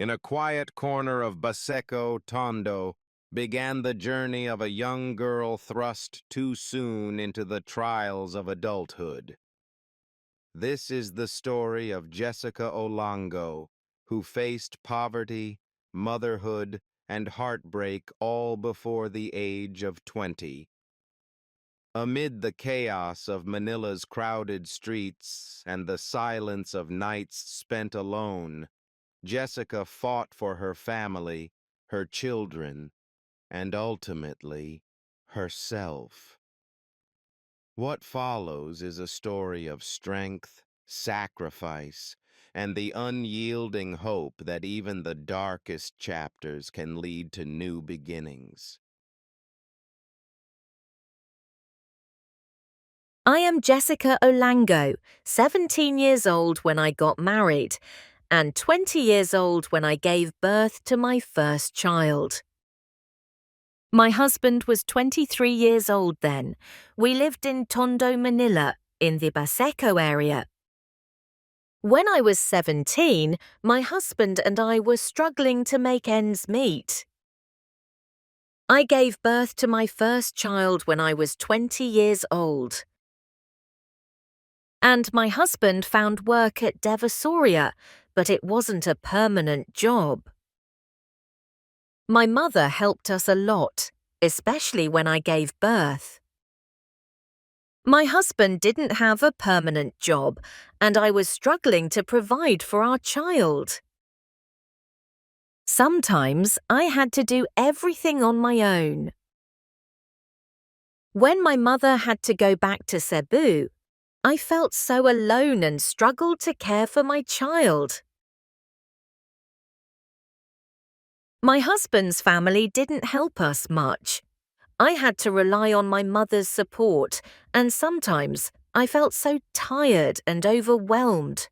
In a quiet corner of Baseco, Tondo, began the journey of a young girl thrust too soon into the trials of adulthood. This is the story of Jessica Olango, who faced poverty, motherhood, and heartbreak all before the age of 20. Amid the chaos of Manila's crowded streets and the silence of nights spent alone, Jessica fought for her family, her children, and ultimately, herself. What follows is a story of strength, sacrifice, and the unyielding hope that even the darkest chapters can lead to new beginnings. I am Jessica Olango, 17 years old when I got married, and 20 years old when I gave birth to my first child. My husband was 23 years old then. We lived in Tondo, Manila, in the Baseco area. When I was 17, my husband and I were struggling to make ends meet. I gave birth to my first child when I was 20 years old. And my husband found work at Devassoria, but it wasn't a permanent job. My mother helped us a lot, especially when I gave birth. My husband didn't have a permanent job, and I was struggling to provide for our child. Sometimes I had to do everything on my own. When my mother had to go back to Cebu, I felt so alone and struggled to care for my child. My husband's family didn't help us much. I had to rely on my mother's support, and sometimes I felt so tired and overwhelmed.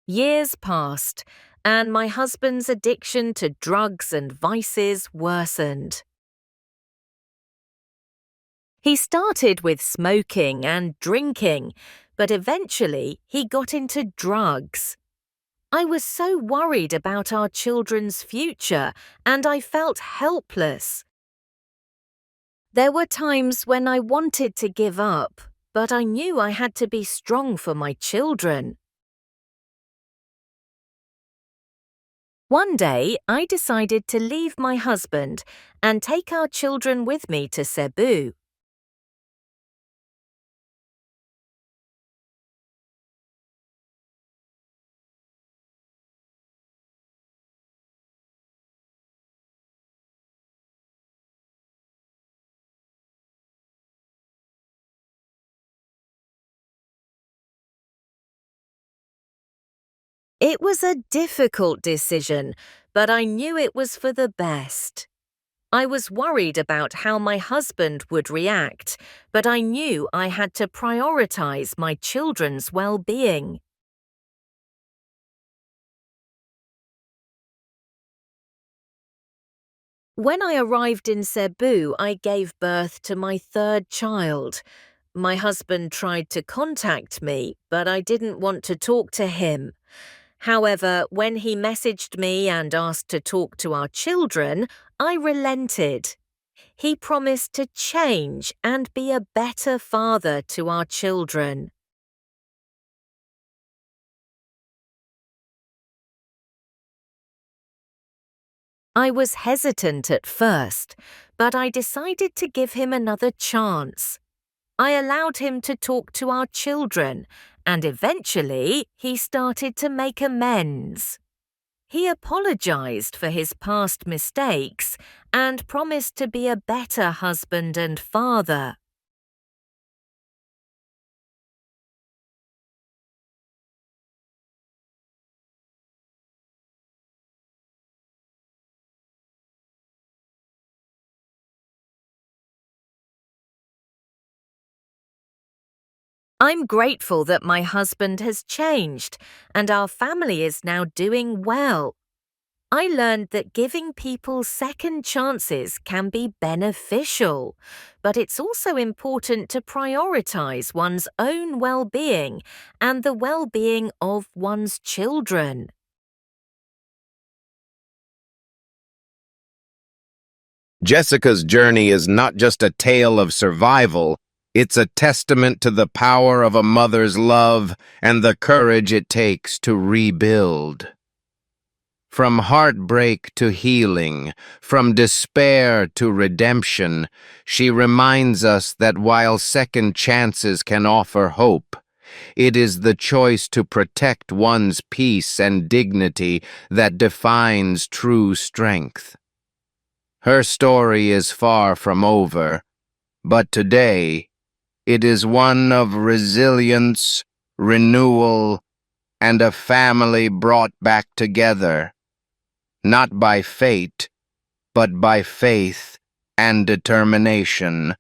Years passed, and my husband's addiction to drugs and vices worsened. He started with smoking and drinking, but eventually he got into drugs. I was so worried about our children's future, and I felt helpless. There were times when I wanted to give up, but I knew I had to be strong for my children. One day, I decided to leave my husband and take our children with me to Cebu. It was a difficult decision, but I knew it was for the best. I was worried about how my husband would react, but I knew I had to prioritize my children's well-being. When I arrived in Cebu, I gave birth to my third child. My husband tried to contact me, but I didn't want to talk to him. However, when he messaged me and asked to talk to our children, I relented. He promised to change and be a better father to our children. I was hesitant at first, but I decided to give him another chance. I allowed him to talk to our children, and eventually he started to make amends. He apologized for his past mistakes and promised to be a better husband and father. I'm grateful that my husband has changed and our family is now doing well. I learned that giving people second chances can be beneficial, but it's also important to prioritize one's own well-being and the well-being of one's children. Jessica's journey is not just a tale of survival, it's a testament to the power of a mother's love and the courage it takes to rebuild. From heartbreak to healing, from despair to redemption, she reminds us that while second chances can offer hope, it is the choice to protect one's peace and dignity that defines true strength. Her story is far from over, but today it is one of resilience, renewal, and a family brought back together, not by fate, but by faith and determination.